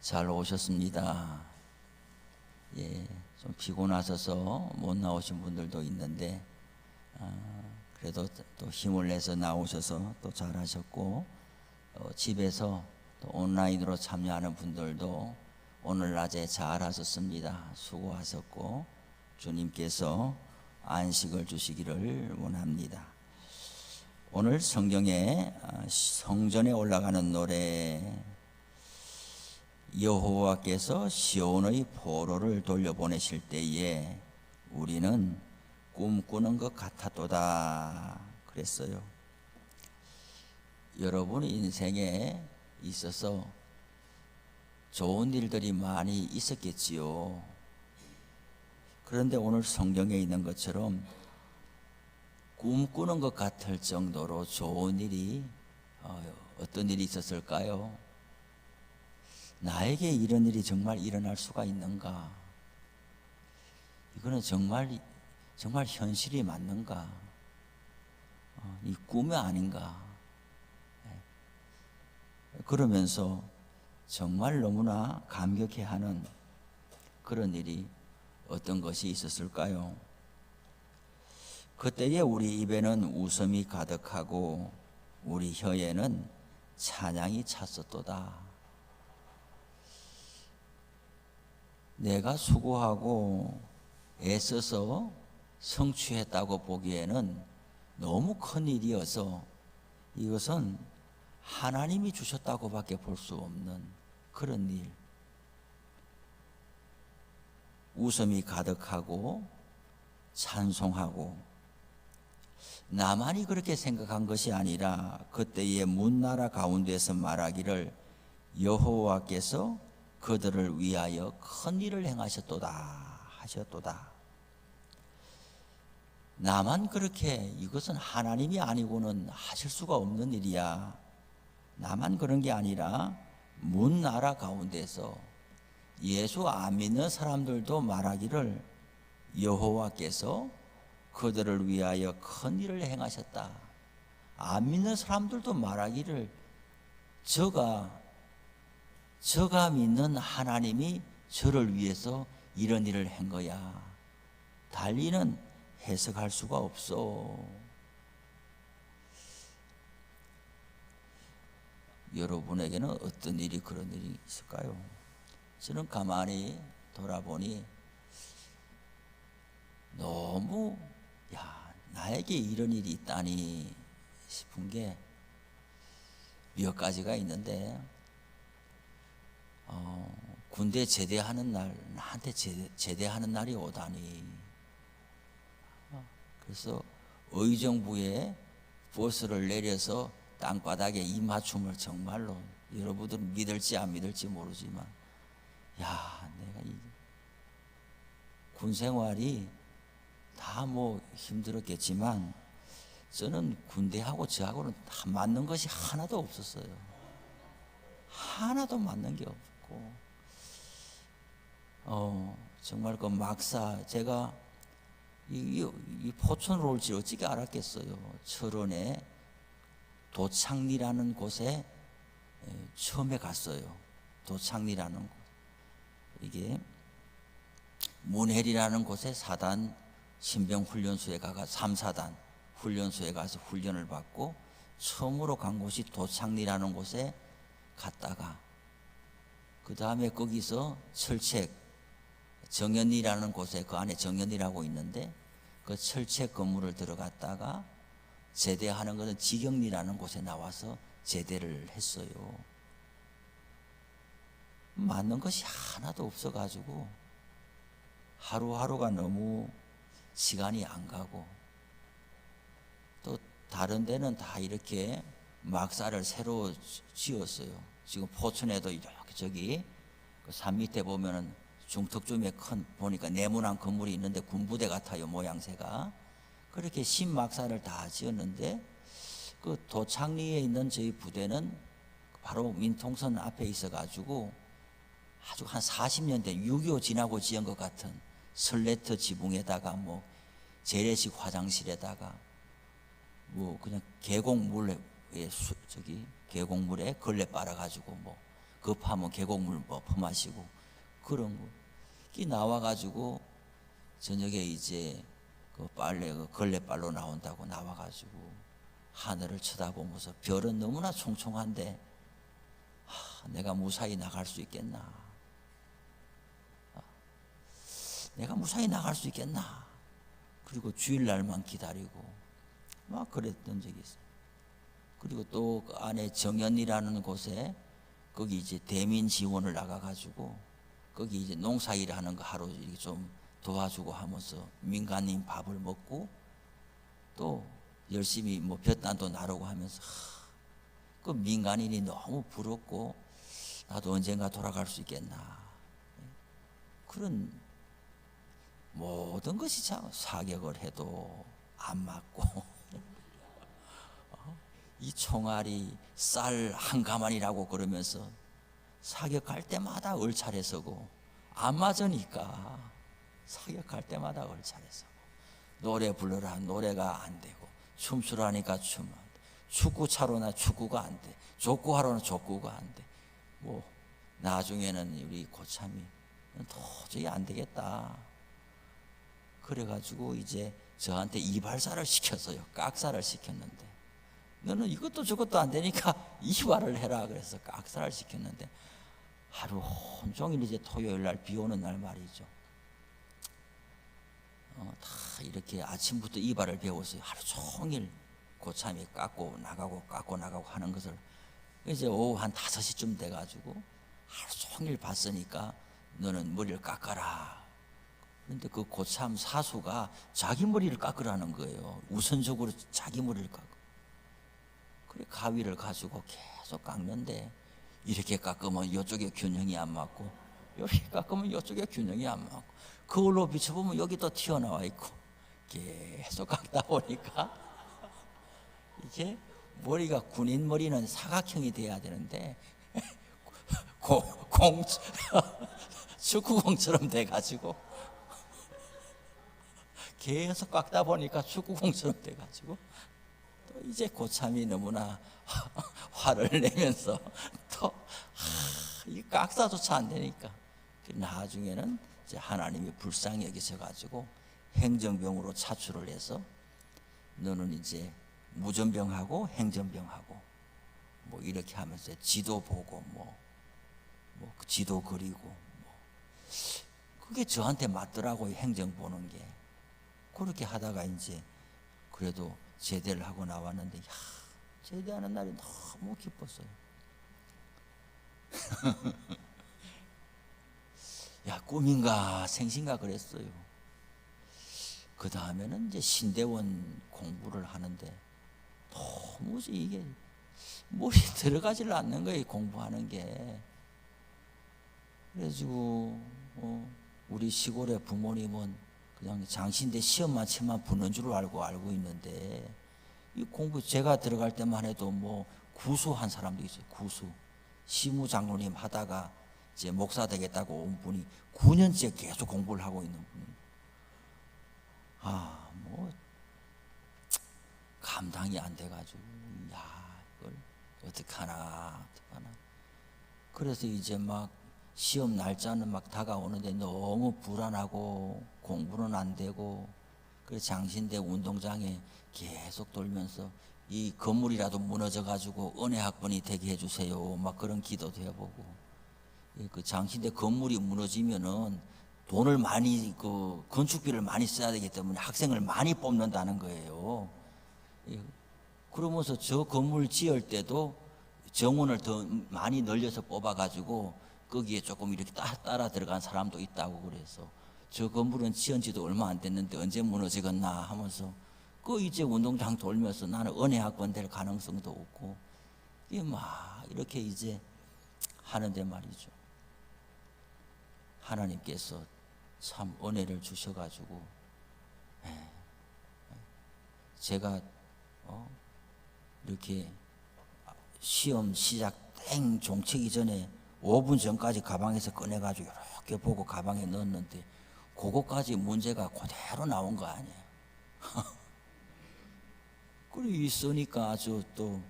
잘 오셨습니다. 예, 좀 피곤하셔서 못 나오신 분들도 있는데, 그래도 또 힘을 내서 나오셔서 또 잘하셨고, 집에서 또 온라인으로 참여하는 분들도 오늘 낮에 잘하셨습니다. 수고하셨고, 주님께서 안식을 주시기를 원합니다. 오늘 성경에 성전에 올라가는 노래, 여호와께서 시온의 포로를 돌려보내실 때에 우리는 꿈꾸는 것 같았도다 그랬어요. 여러분 인생에 있어서 좋은 일들이 많이 있었겠지요. 그런데 오늘 성경에 있는 것처럼 꿈꾸는 것 같을 정도로 좋은 일이 어떤 일이 있었을까요? 나에게 이런 일이 정말 일어날 수가 있는가? 이거는 정말 현실이 맞는가? 이 꿈이 아닌가? 그러면서 정말 너무나 감격해하는 그런 일이 어떤 것이 있었을까요? 그때에 우리 입에는 웃음이 가득하고 우리 혀에는 찬양이 찼었도다. 내가 수고하고 애써서 성취했다고 보기에는 너무 큰 일이어서 이것은 하나님이 주셨다고 밖에 볼 수 없는 그런 일. 웃음이 가득하고 찬송하고, 나만이 그렇게 생각한 것이 아니라 그때의 문나라 가운데서 말하기를 여호와께서 그들을 위하여 큰 일을 행하셨도다 하셨도다. 나만 그렇게, 이것은 하나님이 아니고는 하실 수가 없는 일이야. 나만 그런 게 아니라 문나라 가운데서 예수 안 믿는 사람들도 말하기를 여호와께서 그들을 위하여 큰 일을 행하셨다. 안 믿는 사람들도 말하기를 저가 믿는 하나님이 저를 위해서 이런 일을 한 거야. 달리는 해석할 수가 없어. 여러분에게는 어떤 일이, 그런 일이 있을까요? 저는 가만히 돌아보니 너무 나에게 이런 일이 있다니 싶은 게 몇 가지가 있는데, 군대 제대하는 날, 나한테 제대하는 날이 오다니. 그래서 의정부에 버스를 내려서 땅바닥에 이맞춤을, 정말로 여러분들은 믿을지 안 믿을지 모르지만, 내가 이 군 생활이 다 힘들었겠지만 저는 군대하고 저하고는 다 맞는 것이 하나도 없었어요. 하나도 맞는 게 없고, 정말 그 막사, 제가 이 포천으로 올지 어찌게 알았겠어요. 철원에 도창리라는 곳에 처음에 갔어요. 도창리라는 곳, 이게 문헬이라는 곳에 4단 신병훈련소에 가가 3, 4단 훈련소에 가서 훈련을 받고 처음으로 간 곳이 도창리라는 곳에 갔다가, 그 다음에 거기서 철책 정연리라는 곳에, 그 안에 정연리라고 있는데 그 철책 건물을 들어갔다가 제대하는 것은 지경리라는 곳에 나와서 제대를 했어요. 맞는 것이 하나도 없어가지고 하루하루가 너무 시간이 안 가고, 또 다른 데는 다 이렇게 막사를 새로 지었어요. 지금 포천에도 이렇게 저기 그 산 밑에 보면은 중턱쯤에 보니까 네모난 건물이 있는데 군부대 같아요, 모양새가. 그렇게 신막사를 다 지었는데 그 도창리에 있는 저희 부대는 바로 민통선 앞에 있어가지고 아주 한 40년 된 6.25 지나고 지은 것 같은 설레트 지붕에다가 재래식 화장실에다가 그냥 계곡물에 걸레 빨아가지고 급하면 계곡물 뭐 퍼마시고 그런 거. 이 나와가지고 저녁에 이제 그 빨래 그 걸레발로 나온다고 나와가지고 하늘을 쳐다보면서 별은 너무나 총총한데 내가 무사히 나갈 수 있겠나? 내가 무사히 나갈 수 있겠나? 그리고 주일날만 기다리고 막 그랬던 적이 있어요. 그리고 또 그 안에 정연이라는 곳에 거기 이제 대민 지원을 나가가지고 거기 이제 농사일 하는 거 하루 이렇게 좀 도와주고 하면서 민간인 밥을 먹고 또 열심히 뭐 볕단도 나르고 하면서 그 민간인이 너무 부럽고 나도 언젠가 돌아갈 수 있겠나. 그런 모든 것이 참 사격을 해도 안 맞고 이 총알이 쌀 한 가만이라고 그러면서 사격할 때마다 얼차례 서고 안 맞으니까 사격할 때마다 얼차례 서고 노래 부르라 노래가 안 되고 춤추라니까 춤 안 돼. 축구 차로나 축구가 안 돼. 족구하러나 족구가 안 돼. 뭐 나중에는 우리 고참이 도저히 안 되겠다. 그래가지고 이제 저한테 이발사를 시켰어요. 깍사를 시켰는데 너는 이것도 저것도 안 되니까 이발을 해라 그래서 깍사를 시켰는데 하루 온종일 이제 토요일 날 비 오는 날 말이죠. 다 이렇게 아침부터 이발을 배웠어요. 하루 종일 고참이 깎고 나가고 하는 것을 이제 오후 한 5시쯤 돼가지고 하루 종일 봤으니까 너는 머리를 깎아라. 그런데 그 고참 사수가 자기 머리를 깎으라는 거예요. 우선적으로 자기 머리를 깎고. 그래 가위를 가지고 계속 깎는데 이렇게 깎으면 이쪽에 균형이 안 맞고 이렇게 깎으면 이쪽에 균형이 안 맞고 거울로 비춰보면 여기 또 튀어나와 있고 계속 깎다 보니까 이게 머리가 군인 머리는 사각형이 돼야 되는데 축구공처럼 돼가지고 계속 깎다 보니까 축구공처럼 돼가지고 또 이제 고참이 너무나 화를 내면서 또 이 깍사조차 안 되니까 나중에는 이제 하나님이 불쌍히 여기셔가지고 행정병으로 차출을 해서 너는 이제 무전병하고 행정병하고 뭐 이렇게 하면서 지도 보고 뭐 지도 그리고 뭐 그게 저한테 맞더라고요. 행정 보는 게. 그렇게 하다가 이제 그래도 제대를 하고 나왔는데 제대하는 날이 너무 기뻤어요. 꿈인가 생신가 그랬어요. 그 다음에는 이제 신대원 공부를 하는데 도무지 이게 머리 들어가질 않는 거예요. 공부하는 게. 그래가지고 우리 시골의 부모님은 그냥 장신대 시험만 치면 붙는 줄 알고 있는데 이 공부 제가 들어갈 때만 해도 뭐 구수한 사람도 있어요. 구수 시무장로님 하다가 이제 목사 되겠다고 온 분이 9년째 계속 공부를 하고 있는 분이 뭐 감당이 안 돼가지고 이걸 어떡하나. 그래서 이제 막 시험 날짜는 막 다가오는데 너무 불안하고 공부는 안 되고 그래서 장신대 운동장에 계속 돌면서 이 건물이라도 무너져가지고 은혜학번이 되게 해주세요. 막 그런 기도도 해보고 그 장신대 건물이 무너지면은 돈을 많이 그 건축비를 많이 써야 되기 때문에 학생을 많이 뽑는다는 거예요. 그러면서 저 건물 지을 때도 정원을 더 많이 늘려서 뽑아가지고 거기에 조금 이렇게 따라 들어간 사람도 있다고 그래서 저 건물은 지은 지도 얼마 안 됐는데 언제 무너지겠나 하면서 그 이제 운동장 돌면서 나는 은혜학번 될 가능성도 없고 이게 막 이렇게 이제 하는데 말이죠. 하나님께서 참 은혜를 주셔가지고 제가 이렇게 시험 시작 땡 종치기 전에 5분 전까지 가방에서 꺼내가지고 이렇게 보고 가방에 넣었는데 그거까지 문제가 그대로 나온 거 아니에요. 그리고 있으니까 아주 또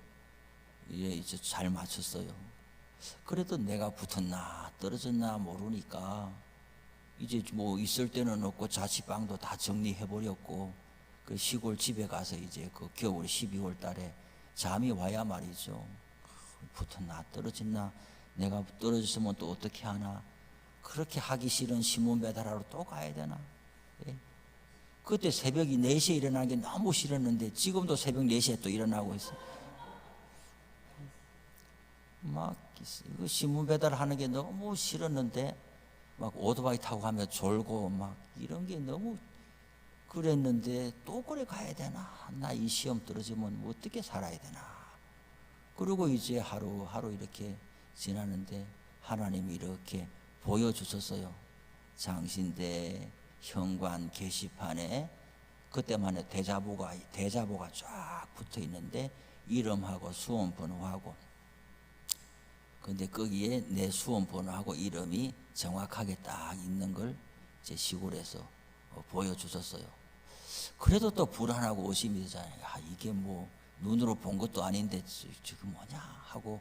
이제 잘 맞췄어요. 그래도 내가 붙었나 떨어졌나 모르니까 이제 뭐 있을 때는 없고 자취방도 다 정리해버렸고 그 시골 집에 가서 이제 그 겨울 12월 달에 잠이 와야 말이죠. 붙었나 떨어졌나, 내가 떨어졌으면 또 어떻게 하나, 그렇게 하기 싫은 신문 배달하러 또 가야 되나. 예. 그때 새벽이 4시에 일어나는 게 너무 싫었는데 지금도 새벽 4시에 또 일어나고 있어. 막 이거 신문 배달하는 게 너무 싫었는데 막 오토바이 타고 가면 졸고 막 이런 게 너무 그랬는데 또 그래 가야 되나? 나 이 시험 떨어지면 어떻게 살아야 되나? 그리고 이제 하루하루 이렇게 지나는데 하나님이 이렇게 보여주셨어요. 장신대 현관 게시판에 그때만 해도 대자보가 쫙 붙어 있는데 이름하고 수험 번호하고, 근데 거기에 내 수험 번호하고 이름이 정확하게 딱 있는 걸 제 시골에서 보여주셨어요. 그래도 또 불안하고 의심이 되잖아요. 이게 뭐 눈으로 본 것도 아닌데 지금 뭐냐 하고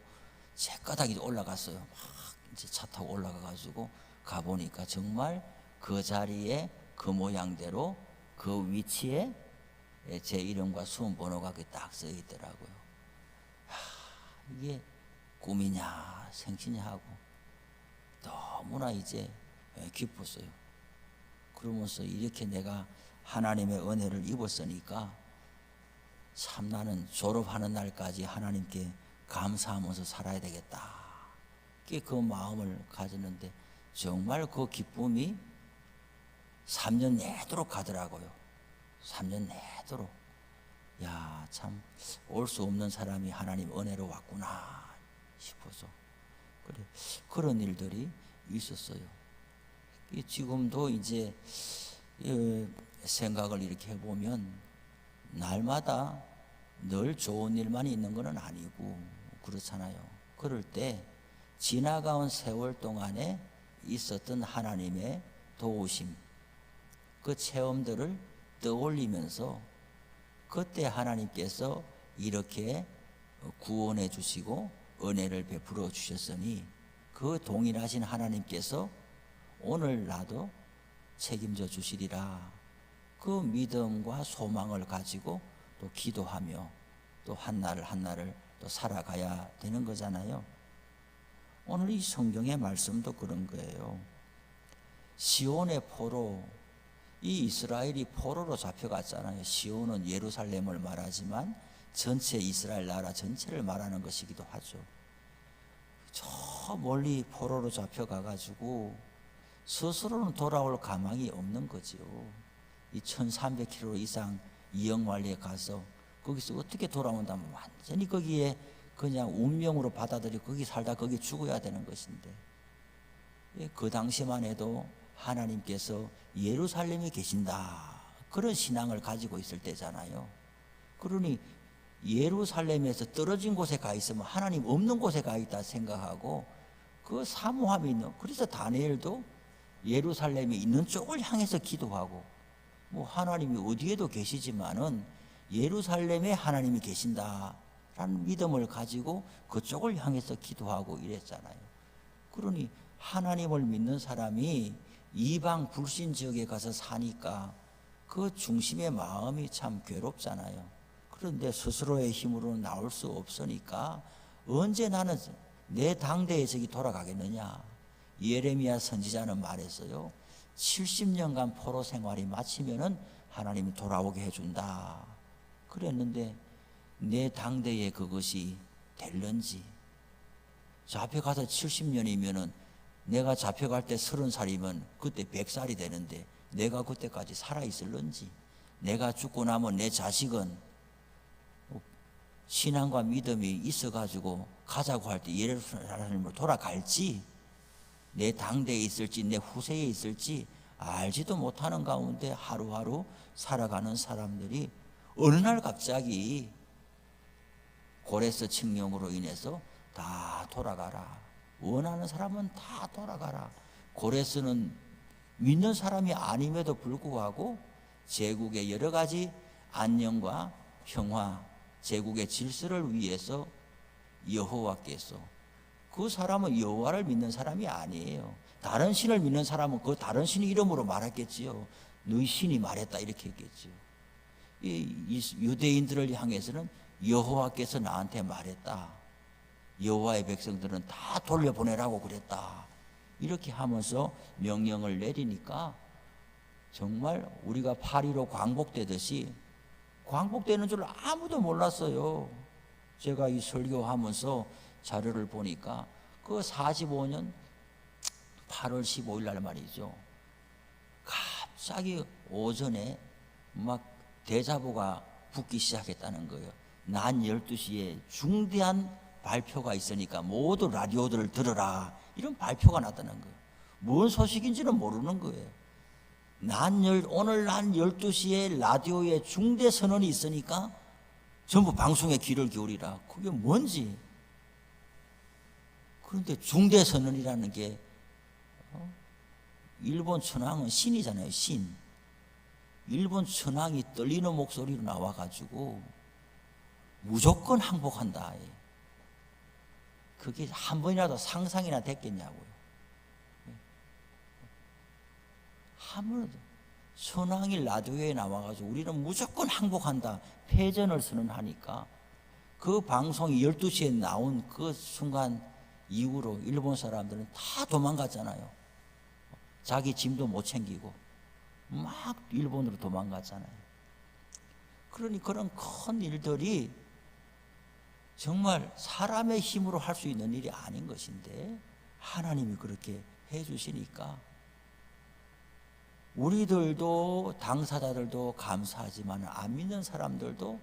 제까닥이 올라갔어요. 막 이제 차 타고 올라가가지고 가보니까 정말 그 자리에 그 모양대로 그 위치에 제 이름과 수험 번호가 딱 써 있더라고요. 이게 꿈이냐 생시냐 하고 너무나 이제 기뻤어요. 그러면서 이렇게 내가 하나님의 은혜를 입었으니까 참 나는 졸업하는 날까지 하나님께 감사하면서 살아야 되겠다. 그 마음을 가졌는데 정말 그 기쁨이 3년 내도록 가더라고요. 3년 내도록. 야, 참 올 수 없는 사람이 하나님 은혜로 왔구나 싶어서 그래, 그런 일들이 있었어요. 지금도 이제 생각을 이렇게 해보면 날마다 늘 좋은 일만 있는 것은 아니고 그렇잖아요. 그럴 때 지나가온 세월 동안에 있었던 하나님의 도우심, 그 체험들을 떠올리면서 그때 하나님께서 이렇게 구원해 주시고 은혜를 베풀어 주셨으니 그 동일하신 하나님께서 오늘 나도 책임져 주시리라. 그 믿음과 소망을 가지고 또 기도하며 또 한날을 한날을 또 살아가야 되는 거잖아요. 오늘 이 성경의 말씀도 그런 거예요. 시온의 포로, 이 이스라엘이 포로로 잡혀갔잖아요. 시온은 예루살렘을 말하지만 전체 이스라엘 나라 전체를 말하는 것이기도 하죠. 저 멀리 포로로 잡혀가가지고 스스로는 돌아올 가망이 없는 거죠. 이 1300km 이상 이영만리에 가서 거기서 어떻게 돌아온다면 완전히 거기에 그냥 운명으로 받아들이고 거기 살다 거기 죽어야 되는 것인데, 그 당시만 해도 하나님께서 예루살렘에 계신다 그런 신앙을 가지고 있을 때잖아요. 그러니 예루살렘에서 떨어진 곳에 가 있으면 하나님 없는 곳에 가 있다 생각하고 그 사모함이 있는, 그래서 다니엘도 예루살렘에 있는 쪽을 향해서 기도하고, 뭐 하나님이 어디에도 계시지만은 예루살렘에 하나님이 계신다라는 믿음을 가지고 그쪽을 향해서 기도하고 이랬잖아요. 그러니 하나님을 믿는 사람이 이방 불신 지역에 가서 사니까 그 중심의 마음이 참 괴롭잖아요. 그런데 스스로의 힘으로는 나올 수 없으니까 언제 나는 내 당대의 적이 돌아가겠느냐. 예레미야 선지자는 말했어요. 70년간 포로 생활이 마치면은 하나님이 돌아오게 해준다 그랬는데 내 당대에 그것이 될런지, 잡혀가서 70년이면은 내가 잡혀갈 때 30살이면 그때 100살이 되는데 내가 그때까지 살아있을런지, 내가 죽고 나면 내 자식은 신앙과 믿음이 있어가지고 가자고 할 때 예루살렘으로 돌아갈지, 내 당대에 있을지 내 후세에 있을지 알지도 못하는 가운데 하루하루 살아가는 사람들이 어느 날 갑자기 고레스 칙령으로 인해서 다 돌아가라, 원하는 사람은 다 돌아가라. 고레스는 믿는 사람이 아님에도 불구하고 제국의 여러 가지 안녕과 평화, 제국의 질서를 위해서 여호와께서 그 사람은 여호와를 믿는 사람이 아니에요. 다른 신을 믿는 사람은 그 다른 신 이름으로 말했겠지요. 너희 신이 말했다 이렇게 했겠지요. 이 유대인들을 향해서는 여호와께서 나한테 말했다. 여호와의 백성들은 다 돌려보내라고 그랬다. 이렇게 하면서 명령을 내리니까 정말 우리가 8.15 광복되듯이 광복되는 줄 아무도 몰랐어요. 제가 이 설교하면서 자료를 보니까 그 45년 8월 15일 날 말이죠. 갑자기 오전에 막 대자보가 붙기 시작했다는 거예요. 낮 12시에 중대한 발표가 있으니까 모두 라디오들을 들어라. 이런 발표가 났다는 거예요. 뭔 소식인지는 모르는 거예요. 오늘 낮 12시에 라디오에 중대 선언이 있으니까 전부 방송에 귀를 기울이라. 그게 뭔지. 그런데 중대 선언이라는 게 일본 천황은 신이잖아요. 신. 일본 천황이 떨리는 목소리로 나와가지고 무조건 항복한다. 그게 한 번이라도 상상이나 됐겠냐고요. 한 번도 천황이 라디오에 나와가지고 우리는 무조건 항복한다. 패전을 선언하니까 그 방송이 12시에 나온 그 순간 이후로 일본 사람들은 다 도망갔잖아요. 자기 짐도 못 챙기고 막 일본으로 도망갔잖아요. 그러니 그런 큰 일들이 정말 사람의 힘으로 할 수 있는 일이 아닌 것인데 하나님이 그렇게 해 주시니까 우리들도 당사자들도 감사하지만 안 믿는 사람들도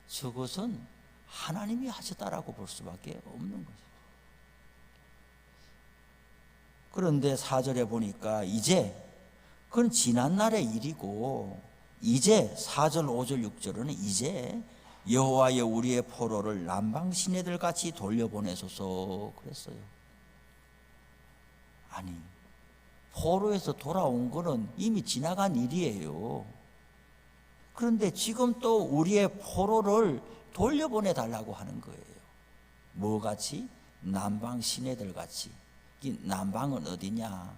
저것은 하나님이 하셨다라고 볼 수밖에 없는 거죠. 그런데 4절에 보니까 이제 그건 지난날의 일이고 이제 4절 5절 6절은 이제 여호와여 우리의 포로를 남방 시내들 같이 돌려보내소서 그랬어요. 아니 포로에서 돌아온 거는 이미 지나간 일이에요. 그런데 지금 또 우리의 포로를 돌려보내 달라고 하는 거예요. 뭐 같이? 남방 시내들 같이. 이 남방은 어디냐?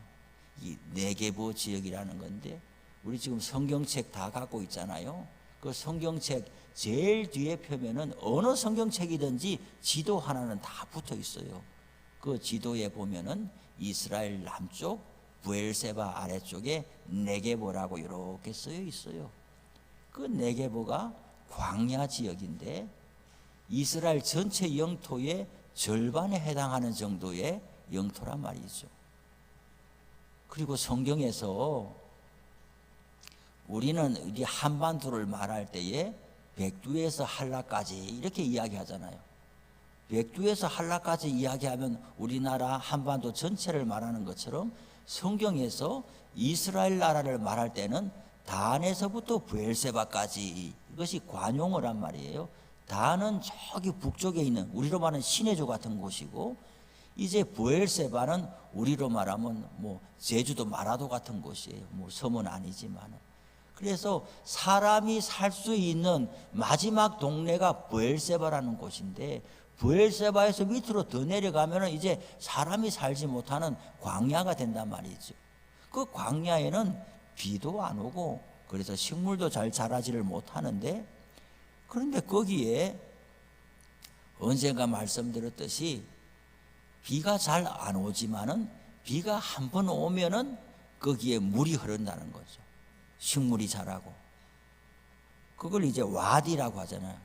이 네게보 지역이라는 건데 우리 지금 성경책 다 갖고 있잖아요. 그 성경책 제일 뒤에 펴면은 어느 성경책이든지 지도 하나는 다 붙어 있어요. 그 지도에 보면은 이스라엘 남쪽 부엘세바 아래쪽에 네게보라고 이렇게 쓰여 있어요. 그 네게보가 광야 지역인데 이스라엘 전체 영토의 절반에 해당하는 정도의 영토란 말이죠. 그리고 성경에서 우리는 우리 한반도를 말할 때에 백두에서 한라까지 이렇게 이야기하잖아요. 백두에서 한라까지 이야기하면 우리나라 한반도 전체를 말하는 것처럼 성경에서 이스라엘 나라를 말할 때는 단에서부터 부엘세바까지 이것이 관용어란 말이에요. 단은 저기 북쪽에 있는 우리로 말하는 시내조 같은 곳이고 이제 부엘세바는 우리로 말하면 뭐 제주도 마라도 같은 곳이에요. 뭐 섬은 아니지만 그래서 사람이 살 수 있는 마지막 동네가 부엘세바라는 곳인데 부엘세바에서 밑으로 더 내려가면 이제 사람이 살지 못하는 광야가 된단 말이죠. 그 광야에는 비도 안 오고 그래서 식물도 잘 자라지를 못하는데 그런데 거기에 언젠가 말씀드렸듯이 비가 잘 안 오지만은 비가 한 번 오면은 거기에 물이 흐른다는 거죠. 식물이 자라고. 그걸 이제 와디라고 하잖아요.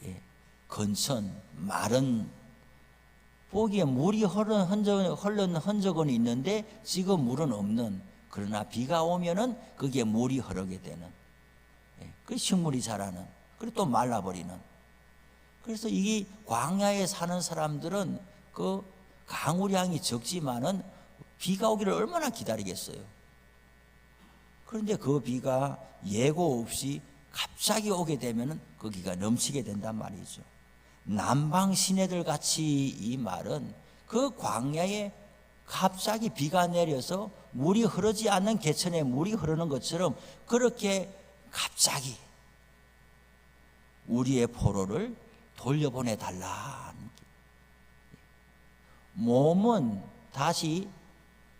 예. 건천, 마른 보기에 물이 흐르는 흔적은 있는데 지금 물은 없는 그러나 비가 오면은 거기에 물이 흐르게 되는 그 식물이 자라는 그리고 또 말라버리는 그래서 이 광야에 사는 사람들은 그 강우량이 적지만은 비가 오기를 얼마나 기다리겠어요. 그런데 그 비가 예고 없이 갑자기 오게 되면은 거기가 넘치게 된단 말이죠. 남방 시내들 같이 이 말은 그 광야에 갑자기 비가 내려서 물이 흐르지 않는 개천에 물이 흐르는 것처럼 그렇게 갑자기 우리의 포로를 돌려보내 달라. 몸은 다시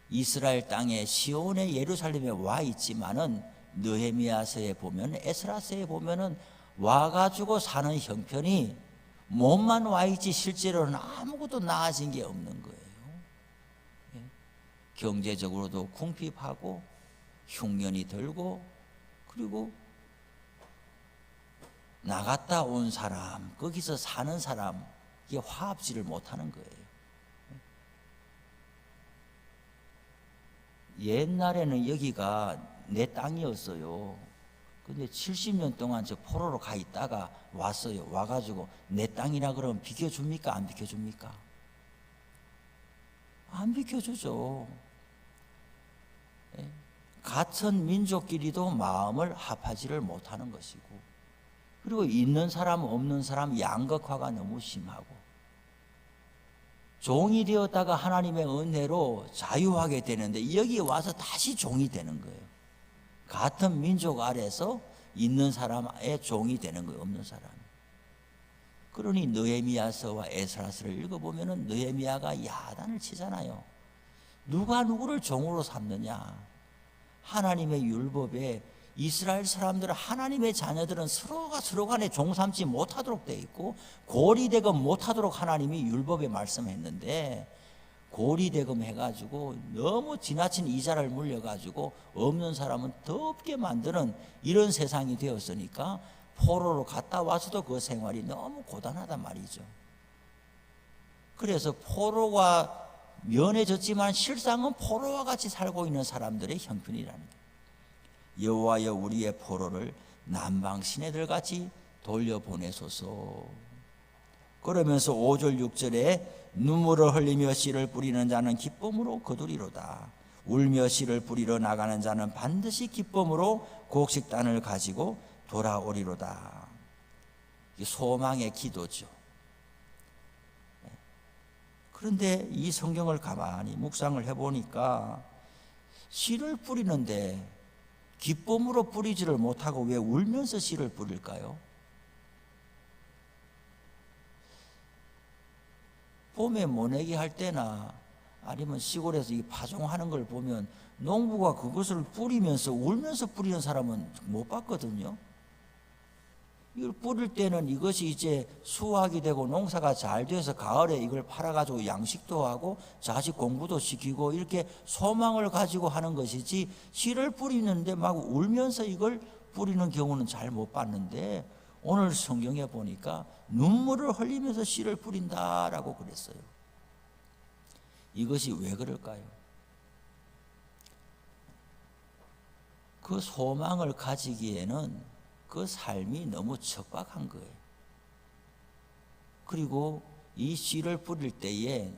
이스라엘 땅에 시온의 예루살렘에 와 있지만은 느헤미야서에 보면, 에스라서에 보면은 와가지고 사는 형편이 몸만 와 있지 실제로는 아무것도 나아진 게 없는 거예요. 경제적으로도 궁핍하고 흉년이 들고, 그리고 나갔다 온 사람, 거기서 사는 사람, 이게 화합지를 못하는 거예요. 옛날에는 여기가 내 땅이었어요. 근데 70년 동안 저 포로로 가 있다가 왔어요. 와가지고 내 땅이라 그러면 비켜줍니까? 안 비켜줍니까? 안 비켜주죠. 같은 민족끼리도 마음을 합하지를 못하는 것이고, 그리고 있는 사람 없는 사람 양극화가 너무 심하고, 종이 되었다가 하나님의 은혜로 자유하게 되는데 여기 와서 다시 종이 되는 거예요. 같은 민족 아래서 있는 사람의 종이 되는 거예요, 없는 사람. 그러니 느헤미야서와 에스라서를 읽어보면 느헤미야가 야단을 치잖아요. 누가 누구를 종으로 삼느냐. 하나님의 율법에 이스라엘 사람들은, 하나님의 자녀들은 서로가 서로 간에 종 삼지 못하도록 되어 있고, 고리대금 못하도록 하나님이 율법에 말씀했는데, 고리대금 해가지고 너무 지나친 이자를 물려가지고 없는 사람은 더 없게 만드는 이런 세상이 되었으니까 포로로 갔다 와서도 그 생활이 너무 고단하단 말이죠. 그래서 포로가 면해졌지만 실상은 포로와 같이 살고 있는 사람들의 형편이라는 거예요. 여호와여 우리의 포로를 남방 시내들 같이 돌려보내소서. 그러면서 5절 6절에 눈물을 흘리며 씨를 뿌리는 자는 기쁨으로 거두리로다. 울며 씨를 뿌리러 나가는 자는 반드시 기쁨으로 곡식단을 가지고 돌아오리로다. 소망의 기도죠. 그런데 이 성경을 가만히 묵상을 해보니까 씨를 뿌리는데 기쁨으로 뿌리지를 못하고 왜 울면서 씨를 뿌릴까요? 봄에 모내기 할 때나 아니면 시골에서 이 파종하는 걸 보면 농부가 그것을 뿌리면서 울면서 뿌리는 사람은 못 봤거든요. 이걸 뿌릴 때는 이것이 이제 수확이 되고 농사가 잘 돼서 가을에 이걸 팔아가지고 양식도 하고 자식 공부도 시키고 이렇게 소망을 가지고 하는 것이지, 씨를 뿌리는데 막 울면서 이걸 뿌리는 경우는 잘 못 봤는데, 오늘 성경에 보니까 눈물을 흘리면서 씨를 뿌린다라고 그랬어요. 이것이 왜 그럴까요? 그 소망을 가지기에는 그 삶이 너무 척박한 거예요. 그리고 이 씨를 뿌릴 때에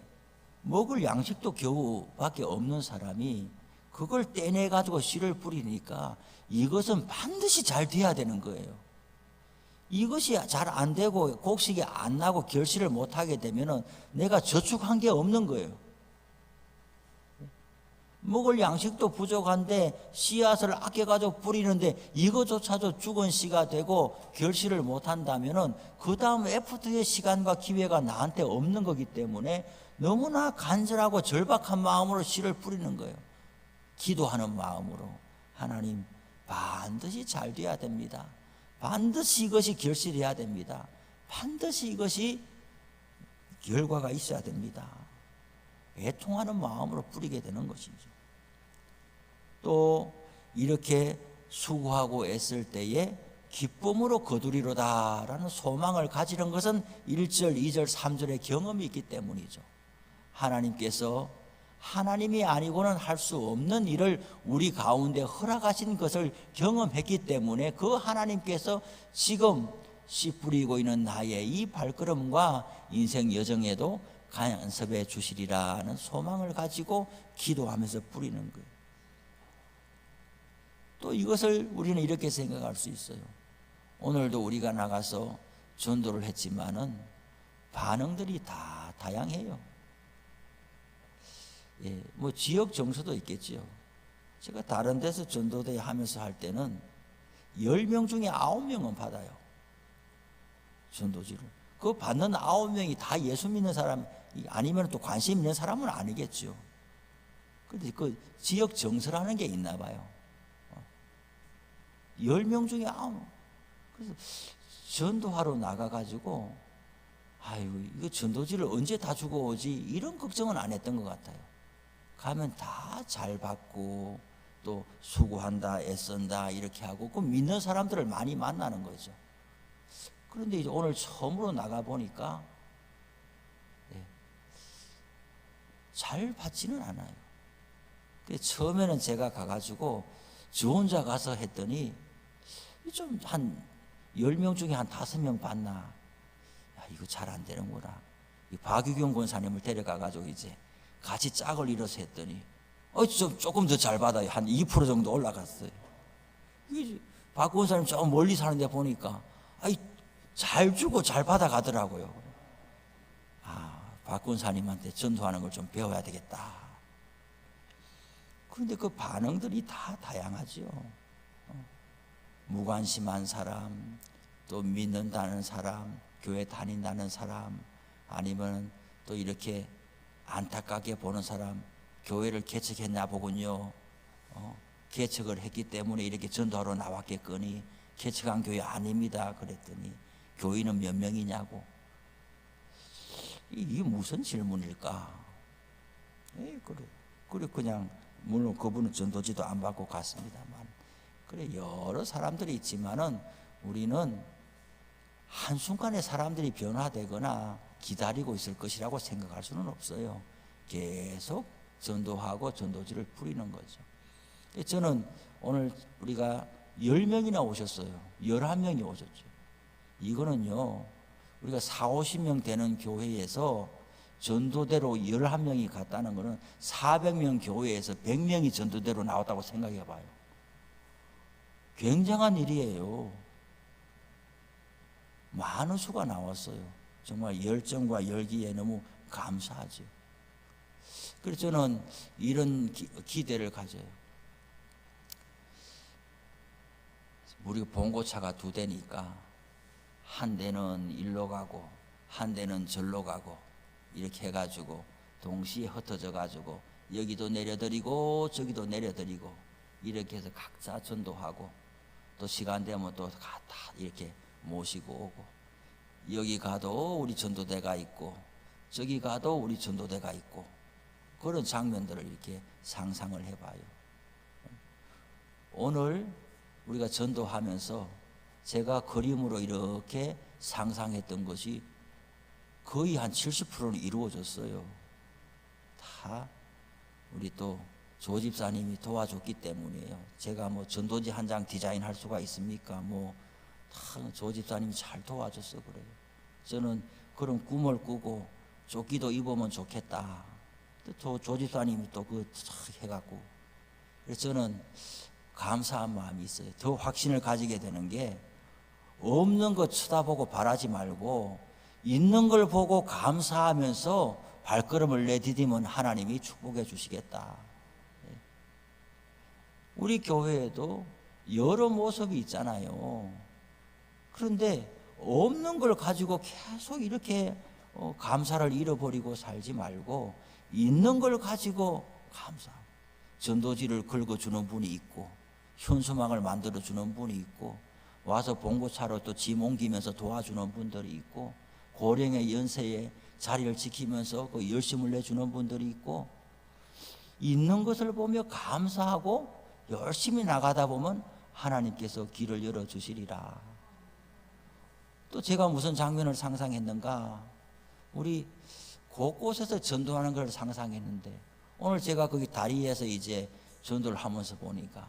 먹을 양식도 겨우 밖에 없는 사람이 그걸 떼내 가지고 씨를 뿌리니까 이것은 반드시 잘 돼야 되는 거예요. 이것이 잘 안 되고 곡식이 안 나고 결실을 못 하게 되면은 내가 저축한 게 없는 거예요. 먹을 양식도 부족한데 씨앗을 아껴가지고 뿌리는데 이거조차도 죽은 씨가 되고 결실을 못한다면은 그 다음 애프터의 시간과 기회가 나한테 없는 거기 때문에 너무나 간절하고 절박한 마음으로 씨를 뿌리는 거예요. 기도하는 마음으로, 하나님 반드시 잘 돼야 됩니다. 반드시 이것이 결실해야 됩니다. 반드시 이것이 결과가 있어야 됩니다. 애통하는 마음으로 뿌리게 되는 것이죠. 또 이렇게 수고하고 애쓸 때에 기쁨으로 거두리로다라는 소망을 가지는 것은 1절, 2절, 3절의 경험이 있기 때문이죠. 하나님께서 하나님이 아니고는 할 수 없는 일을 우리 가운데 허락하신 것을 경험했기 때문에 그 하나님께서 지금 씨 뿌리고 있는 나의 이 발걸음과 인생 여정에도 간섭해 주시리라는 소망을 가지고 기도하면서 뿌리는 거예요. 또 이것을 우리는 이렇게 생각할 수 있어요. 오늘도 우리가 나가서 전도를 했지만은 반응들이 다 다양해요. 뭐 지역 정서도 있겠죠. 제가 다른 데서 전도대 하면서 할 때는 10명 중에 9명은 받아요. 전도지를. 그 받는 9명이 다 예수 믿는 사람 아니면 또 관심 있는 사람은 아니겠죠. 근데 그 지역 정서라는 게 있나 봐요. 10명 중에 9명. 그래서 전도하러 나가가지고 아유 이거 전도지를 언제 다 주고 오지 이런 걱정은 안 했던 것 같아요. 가면 다 잘 받고 또 수고한다 애쓴다 이렇게 하고 그 믿는 사람들을 많이 만나는 거죠. 그런데 이제 오늘 처음으로 나가 보니까 잘 받지는 않아요. 처음에는 제가 가가지고 저 혼자 가서 했더니 좀 한 10명 중에 한 5명 봤나. 야, 이거 잘 안 되는구나. 박유경 권사님을 데려가가지고 이제 같이 짝을 이뤄서 했더니 조금 더 잘 받아요. 한 2% 정도 올라갔어요. 박 권사님 좀 멀리 사는데 보니까 잘 주고 잘 받아가더라고요. 박 권사님한테 전도하는 걸 좀 배워야 되겠다. 그런데 그 반응들이 다 다양하죠. 무관심한 사람, 또 믿는다는 사람, 교회 다닌다는 사람, 아니면 또 이렇게 안타깝게 보는 사람, 교회를 개척했나 보군요. 개척을 했기 때문에 이렇게 전도하러 나왔겠거니 개척한 교회 아닙니다. 그랬더니 교인은 몇 명이냐고. 이게 무슨 질문일까? 그래 그냥 물론 그분은 전도지도 안 받고 갔습니다만 그래 여러 사람들이 있지만은 우리는 한순간에 사람들이 변화되거나 기다리고 있을 것이라고 생각할 수는 없어요. 계속 전도하고 전도지를 뿌리는 거죠. 저는 오늘 우리가 10명이나 오셨어요. 11명이 오셨죠. 이거는요 우리가 40-50명 되는 교회에서 전도대로 11명이 갔다는 것은 400명 교회에서 100명이 전도대로 나왔다고 생각해 봐요. 굉장한 일이에요. 많은 수가 나왔어요. 정말 열정과 열기에 너무 감사하죠. 그래서 저는 이런 기대를 가져요. 우리 봉고차가 2대니까 한 대는 일로 가고 한 대는 절로 가고 이렇게 해가지고 동시에 흩어져 가지고 여기도 내려드리고 저기도 내려드리고 이렇게 해서 각자 전도하고 또 시간 되면 또 다 이렇게 모시고 오고 여기 가도 우리 전도대가 있고 저기 가도 우리 전도대가 있고 그런 장면들을 이렇게 상상을 해봐요. 오늘 우리가 전도하면서 제가 그림으로 이렇게 상상했던 것이 거의 한 70%는 이루어졌어요. 다 우리 또 조 집사님이 도와줬기 때문이에요. 제가 뭐 전도지 한 장 디자인할 수가 있습니까? 뭐 다 조 집사님이 잘 도와줘서 그래요. 저는 그런 꿈을 꾸고 조끼도 입으면 좋겠다. 또 조 집사님이 또 그거 해갖고 그래서 저는 감사한 마음이 있어요. 더 확신을 가지게 되는 게 없는 거 쳐다보고 바라지 말고 있는 걸 보고 감사하면서 발걸음을 내디디면 하나님이 축복해 주시겠다. 우리 교회에도 여러 모습이 있잖아요. 그런데 없는 걸 가지고 계속 이렇게 감사를 잃어버리고 살지 말고 있는 걸 가지고 감사하고 전도지를 긁어주는 분이 있고 현수막을 만들어주는 분이 있고 와서 봉고차로 또 짐 옮기면서 도와주는 분들이 있고 고령의 연세에 자리를 지키면서 그 열심을 내주는 분들이 있고 있는 것을 보며 감사하고 열심히 나가다 보면 하나님께서 길을 열어주시리라. 또 제가 무슨 장면을 상상했는가, 우리 곳곳에서 전도하는 걸 상상했는데 오늘 제가 거기 다리에서 이제 전도를 하면서 보니까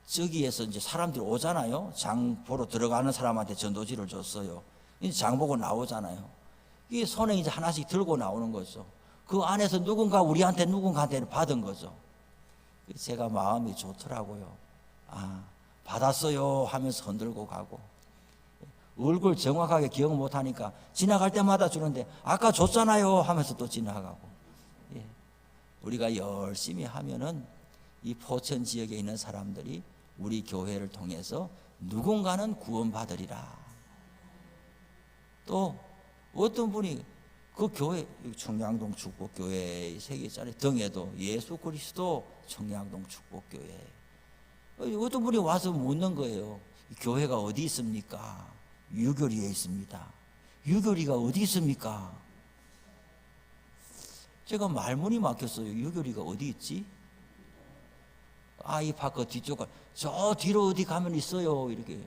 저기에서 이제 사람들이 오잖아요. 장 보러 들어가는 사람한테 전도지를 줬어요. 이제 장 보고 나오잖아요. 이 손에 이제 하나씩 들고 나오는 거죠. 그 안에서 누군가한테 받은 거죠. 제가 마음이 좋더라고요. 받았어요 하면서 흔들고 가고 얼굴 정확하게 기억 못하니까 지나갈 때마다 주는데 아까 줬잖아요 하면서 또 지나가고. 우리가 열심히 하면은 이 포천 지역에 있는 사람들이 우리 교회를 통해서 누군가는 구원받으리라. 또 어떤 분이 그 교회, 청량동 축복교회 세 개짜리 등에도 예수 그리스도 청량동 축복교회. 어떤 분이 와서 묻는 거예요. 교회가 어디 있습니까? 유교리에 있습니다. 유교리가 어디 있습니까? 제가 말문이 막혔어요. 유교리가 어디 있지? 이 파크 뒤쪽, 저 뒤로 어디 가면 있어요. 이렇게.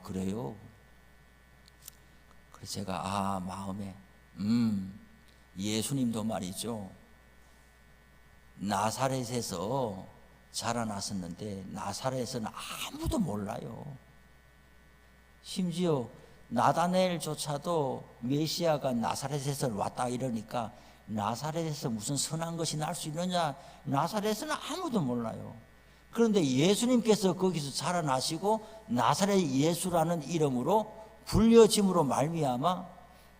그래요? 그래서 제가 마음에 예수님도 말이죠, 나사렛에서 자라났었는데 나사렛에서는 아무도 몰라요. 심지어 나다나엘조차도 메시아가 나사렛에서 왔다 이러니까 나사렛에서 무슨 선한 것이 날 수 있느냐, 나사렛에서는 아무도 몰라요. 그런데 예수님께서 거기서 자라나시고 나사렛 예수라는 이름으로 불려짐으로 말미암아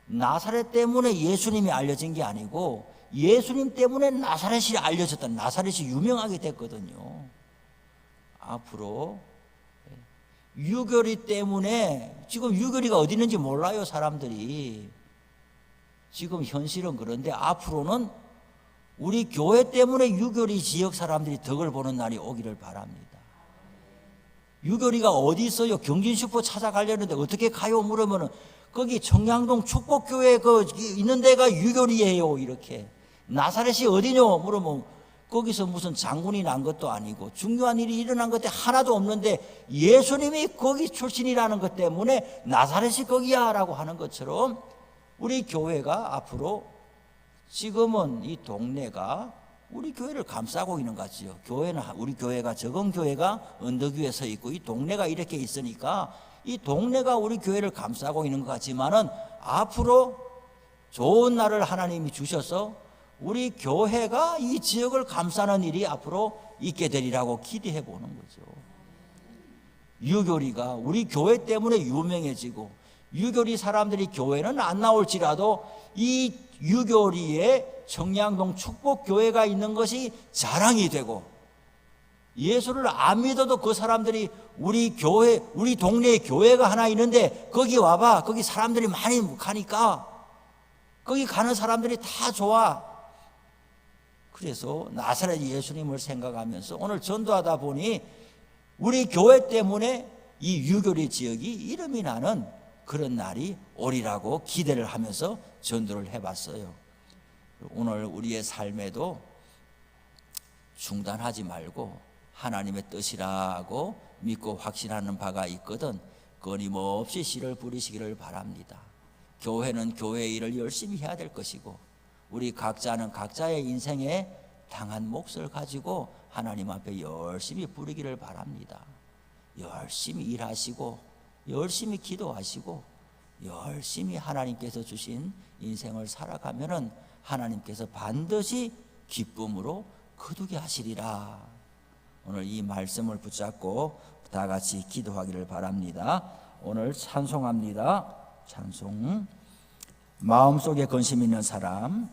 나사렛 때문에 예수님이 알려진 게 아니고 예수님 때문에 나사렛이 알려졌다, 나사렛이 유명하게 됐거든요. 앞으로 유교리 때문에 지금 유교리가 어디 있는지 몰라요, 사람들이. 지금 현실은 그런데 앞으로는 우리 교회 때문에 유교리 지역 사람들이 덕을 보는 날이 오기를 바랍니다. 유교리가 어디 있어요? 경진슈퍼 찾아가려는데 어떻게 가요? 물으면은 거기 청량동 축복교회 있는 데가 유교리예요. 이렇게. 나사렛이 어디뇨? 물으면 거기서 무슨 장군이 난 것도 아니고 중요한 일이 일어난 것도 하나도 없는데 예수님이 거기 출신이라는 것 때문에 나사렛이 거기야 라고 하는 것처럼 우리 교회가 앞으로 지금은 이 동네가 우리 교회를 감싸고 있는 것 같지요. 교회는 우리 교회가, 적은 교회가 언덕 위에 서 있고 이 동네가 이렇게 있으니까 이 동네가 우리 교회를 감싸고 있는 것 같지만은 앞으로 좋은 날을 하나님이 주셔서 우리 교회가 이 지역을 감싸는 일이 앞으로 있게 되리라고 기대해 보는 거죠. 유교리가 우리 교회 때문에 유명해지고 유교리 사람들이 교회는 안 나올지라도 이 유교리에 청량동 축복교회가 있는 것이 자랑이 되고 예수를 안 믿어도 그 사람들이 우리 교회, 우리 동네에 교회가 하나 있는데 거기 와봐. 거기 사람들이 많이 가니까 거기 가는 사람들이 다 좋아. 그래서 나사렛 예수님을 생각하면서 오늘 전도하다 보니 우리 교회 때문에 이 유교리 지역이 이름이 나는 그런 날이 오리라고 기대를 하면서 전도를 해봤어요. 오늘 우리의 삶에도 중단하지 말고 하나님의 뜻이라고 믿고 확신하는 바가 있거든 끊임없이 씨를 뿌리시기를 바랍니다. 교회는 교회의 일을 열심히 해야 될 것이고 우리 각자는 각자의 인생에 당한 몫을 가지고 하나님 앞에 열심히 뿌리기를 바랍니다. 열심히 일하시고 열심히 기도하시고 열심히 하나님께서 주신 인생을 살아가면은 하나님께서 반드시 기쁨으로 거두게 하시리라. 오늘 이 말씀을 붙잡고 다 같이 기도하기를 바랍니다. 오늘 찬송합니다. 찬송. 마음속에 근심 있는 사람.